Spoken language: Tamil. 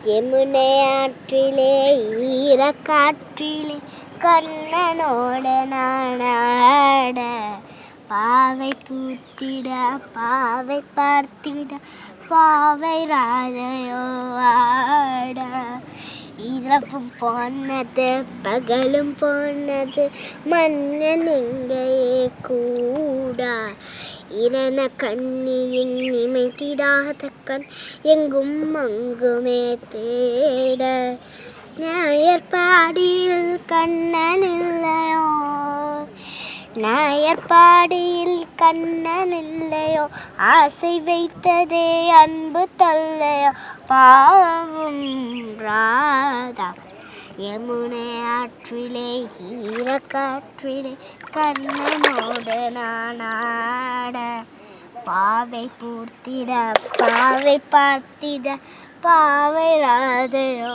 யமுனை ஆற்றிலே ஈரக்காற்றிலே கண்ணனோட நானாட பாவை பூத்திட பாவை பார்த்திட பாவை ராதையோ ஆட இரவும் போனது பகலும் போனது மன்னன் எங்கேயே கூடா இரண கண்ணியின் நிமைத்திடாத கண் எங்கும் அங்குமே தேட ஞாயற்பாடியில் கண்ணன் இல்லையோ ஞாயற்பாடியில் கண்ணன் இல்லையோ ஆசை வைத்ததே அன்பு தொல்லையோ பாவம் ராதா யமுனை ஆற்றிலே ஈரக்காற்றிலே கண்ணனோடு நானாட பாவை பூத்திட பாவை பார்த்திட பாவை ராதையோ